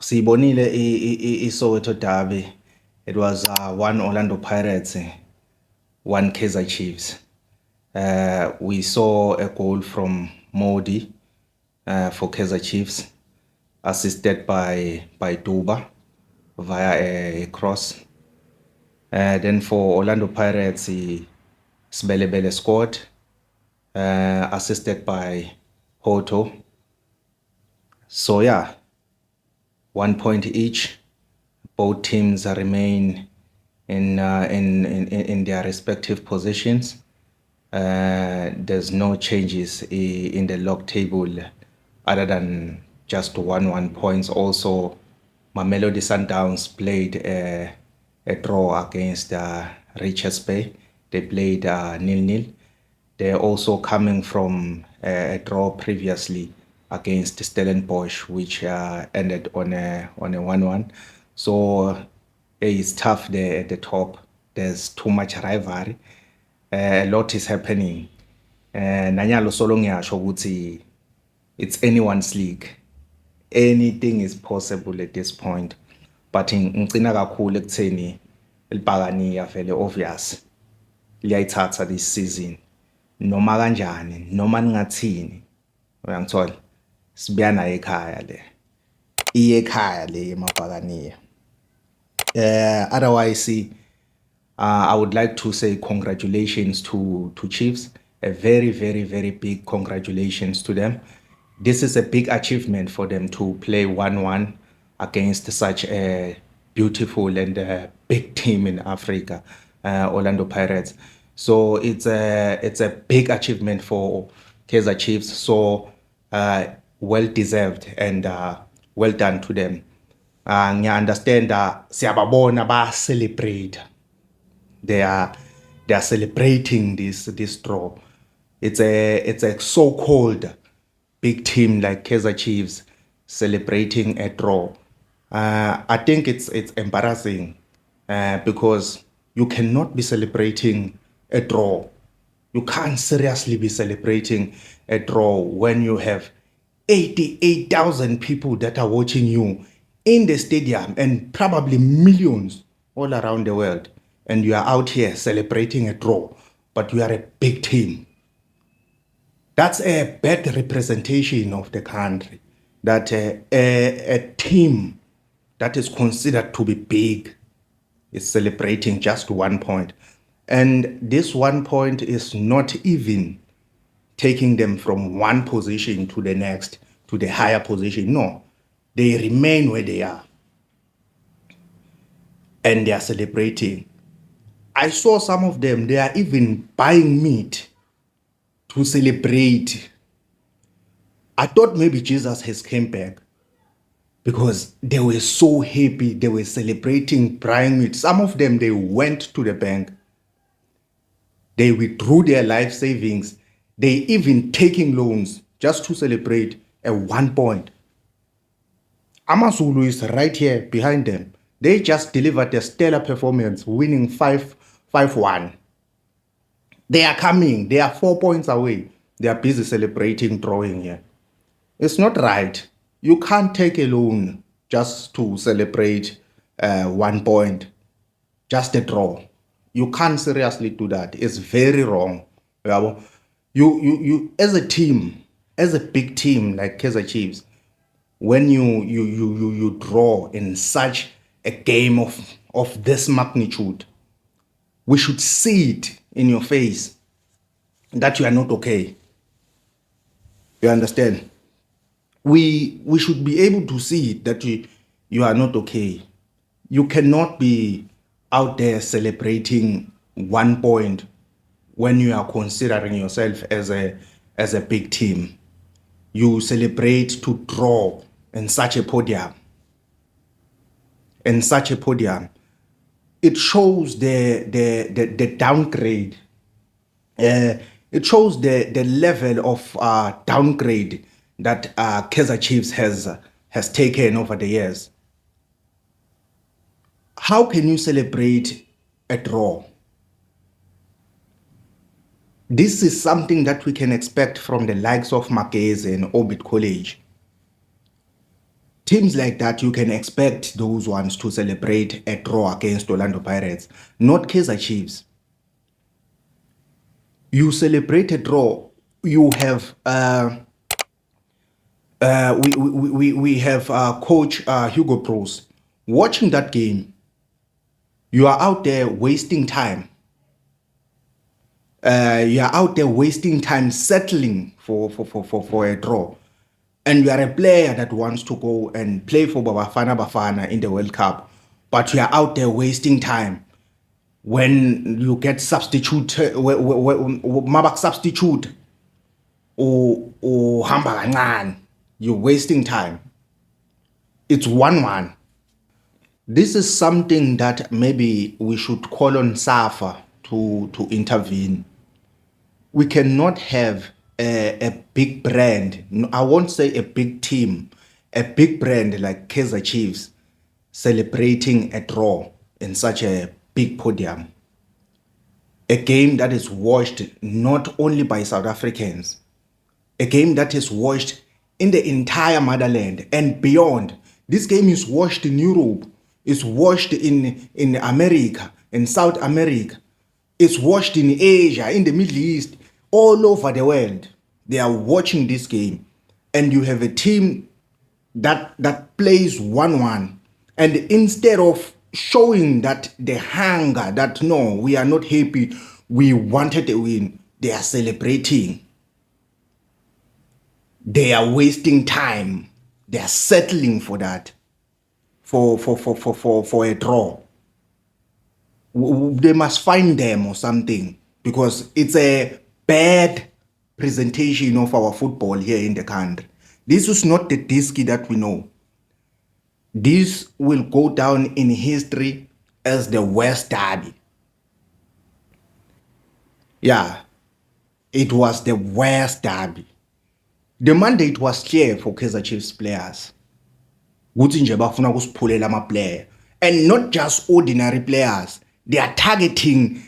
Siyibonile iSoweto Derby. It was one Orlando Pirates, one Kaizer Chiefs. We saw a goal from Modi for Kaizer Chiefs, assisted by Duba via a cross. Then for Orlando Pirates, Sibelebele scored, assisted by Hoto. So yeah, 1 point each. Both teams remain in their respective positions. There's no changes in the log table other than just 1 points. Also, Mamelodi Sundowns played a draw against Richards Bay. They played 0-0. They're also coming from a draw previously against Stellenbosch, which ended on a 1-1. So it's tough there at the top. There's too much rivalry. A lot is happening. Nanyalo solo ngiyasho ukuthi it's anyone's league. Anything is possible at this point. But ngicina kakhulu ekutheni libhakaniya vele obvious liyayithatha this season. Noma kanjani, noma ningathini. Uyangithola? Sibuya nayo ekhaya le. Iye ekhaya le emabhakaniya. Otherwise, I would like to say congratulations to Chiefs. A very, very, very big congratulations to them. This is a big achievement for them to play 1-1 against such a beautiful and big team in Africa, Orlando Pirates. So it's a big achievement for Kaizer Chiefs. So well deserved and well done to them. Ngiya understand siyababona ba celebrate. They are celebrating this draw. It's a so-called big team like Kaizer Chiefs celebrating a draw. I think it's embarrassing because you cannot be celebrating a draw. You can't seriously be celebrating a draw when you have 88,000 people that are watching you in the stadium and probably millions all around the world. And you are out here celebrating a draw, but you are a big team. That's a bad representation of the country. That a team that is considered to be big is celebrating just 1 point. And this 1 point is not even taking them from one position to the next, to the higher position. No, they remain where they are. And they are celebrating. I saw some of them, they are even buying meat to celebrate. I thought maybe Jesus has came back because they were so happy. They were celebrating buying meat. Some of them, they went to the bank. They withdrew their life savings. They even taking loans just to celebrate a 1 point. AmaZulu is right here behind them. They just delivered a stellar performance, winning 5-1. They are coming. They are 4 points away. They are busy celebrating drawing here. It's not right. You can't take a loan just to celebrate 1 point, just a draw. You can't seriously do that. It's very wrong. You as a team, as a big team like Kaizer Chiefs, when you draw in such a game of this magnitude, we should see it in your face that you are not okay. You understand? We should be able to see it that you are not okay. You cannot be out there celebrating 1 point when you are considering yourself as a big team. You celebrate to draw in such a podium. In such a podium. It shows the downgrade. It shows the level of downgrade that Kaizer Chiefs has taken over the years. How can you celebrate a draw? This is something that we can expect from the likes of Magese and Orbit College. Teams like that, you can expect those ones to celebrate a draw against Orlando Pirates, not Kaizer Chiefs. You celebrate a draw. You have we have Coach Hugo Broos watching that game. You are out there wasting time. You are out there wasting time settling for a draw. And you are a player that wants to go and play for Bafana Bafana in the World Cup, but you are out there wasting time. When you get substitute, mabak substitute, or hamba kancane, you're wasting time. It's 1-1. This is something that maybe we should call on SAFA to intervene. We cannot have a big brand, I won't say a big team, a big brand like Kaizer Chiefs celebrating a draw in such a big podium. A game that is watched not only by South Africans, a game that is watched in the entire motherland and beyond. This game is watched in Europe, it's watched in America, in South America, it's watched in Asia, in the Middle East, all over the world. They are watching this game. And you have a team that plays 1-1. And instead of showing that the hunger, that no, we are not happy, we wanted a win, they are celebrating. They are wasting time. They are settling for that, for a draw. They must find them or something, because it's a bad presentation of our football here in the country. This is not the Diski that we know. This will go down in history as the West Derby. Yeah, it was the West Derby. The mandate was clear for Kaizer Chiefs players. Ukuthi nje bafuna ukusiphulela ama-player, and not just ordinary players. They are targeting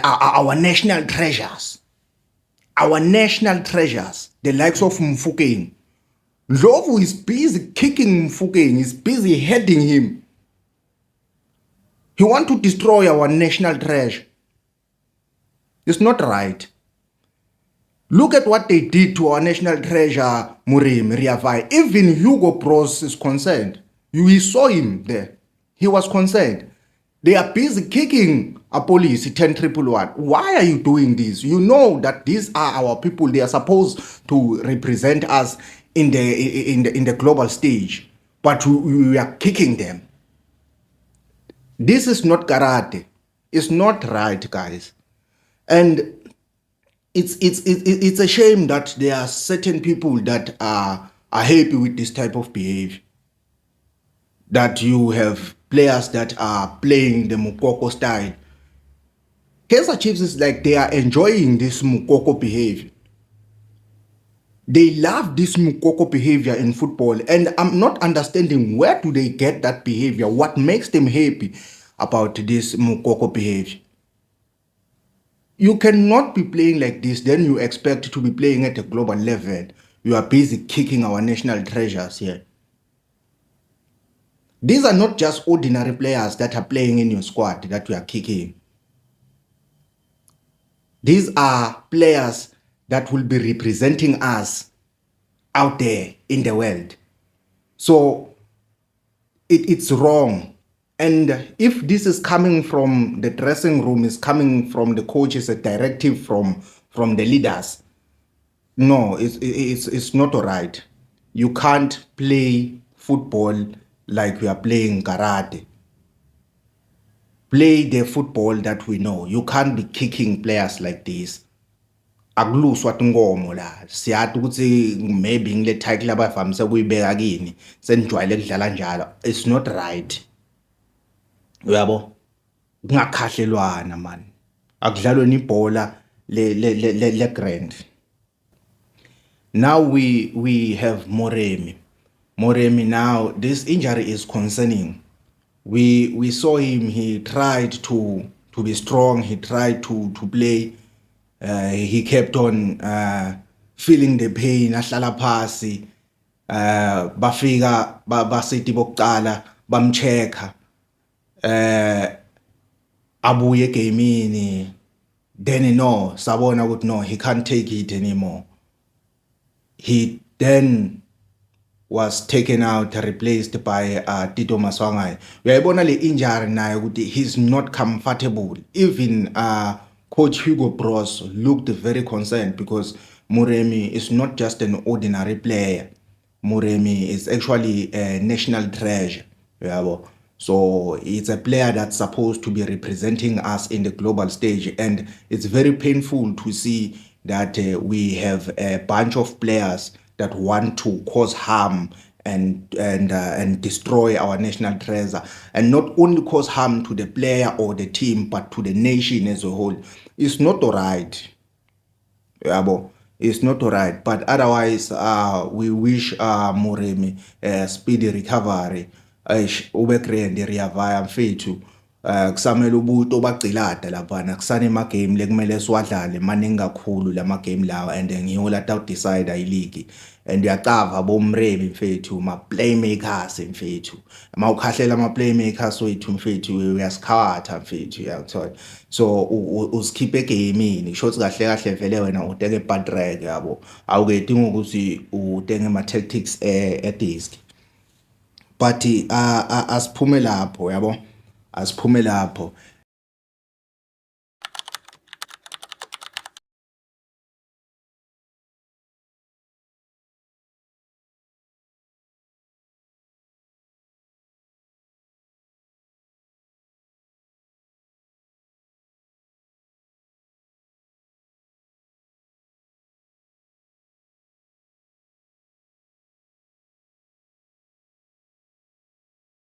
our national treasures. Our national treasures, the likes of Mfokeng. Ndlovu is busy kicking Mfokeng, is busy heading him. He wants to destroy our national treasure. It's not right. Look at what they did to our national treasure, Murimi, Rea Vaya. Even Hugo Broos is concerned. You saw him there. He was concerned. They are busy kicking a police 10-111. Why are you doing this? You know that these are our people. They are supposed to represent us in the global stage, but we are kicking them. This is not karate. It's not right, guys. And it's a shame that there are certain people that are happy with this type of behavior. That you have players that are playing the Mukoko style. Kaizer Chiefs is like they are enjoying this Mukoko behavior. They love this Mukoko behavior in football, and I'm not understanding where do they get that behavior. What makes them happy about this Mukoko behavior? You cannot be playing like this, then you expect to be playing at a global level. You are busy kicking our national treasures here. These are not just ordinary players that are playing in your squad that we are kicking. These are players that will be representing us out there in the world. So it's wrong. And if this is coming from the dressing room, is coming from the coaches, a directive from the leaders, no, it's not all right. You can't play football like we are playing karate. Play the football that we know. You can't be kicking players like this. Akuluswa tinkomo la. Siyathi ukuthi maybe ngile title abavamise kuyibeka kini senijwayele kudlala njalo. It's not right. Uyabo? Kungakhahlelwana man. Akudlalwe ibhola le grand. Now we have Moremi. Moremi now, this injury is concerning. We saw him, he tried to be strong, he tried to play. He kept on feeling the pain, ahlala phasi. Bafika basithi bokuqala bamchecka abuye egamini, then no sabona ukuthi no, he can't take it anymore. He then was taken out, replaced by Tito Maswangai. Uyayibona le injury nayo ukuthi he's not comfortable. Even Coach Hugo Bros looked very concerned because Muremi is not just an ordinary player. Muremi is actually a national treasure. Yabo. So it's a player that's supposed to be representing us in the global stage, and it's very painful to see that we have a bunch of players that want to cause harm and destroy our national treasure, and not only cause harm to the player or the team but to the nation as a whole. It's not all right. Yabo. It's not all right, but otherwise we wish Muremi a speedy recovery. Ube grand riyavaya mfethu, kusamele ubuto bagcilada laphana, kusane ama-game lekumele siwadlale maningi kakhulu lama game lawa, and ngiwo la decide ayiligi. And uyacava bomremi mfethu, ma-playmakers mfethu, mawukhahlela ama-playmakers wethu mfethu uyasikhatha mfethu, uyangithola. So usikhiphe egamini, shothi kahle kahle vele wena utenge ipatrek yabo, awukudinga ukuthi utenge ama-tactics e-disk. But asiphume lapho yabo, asiphume lapho.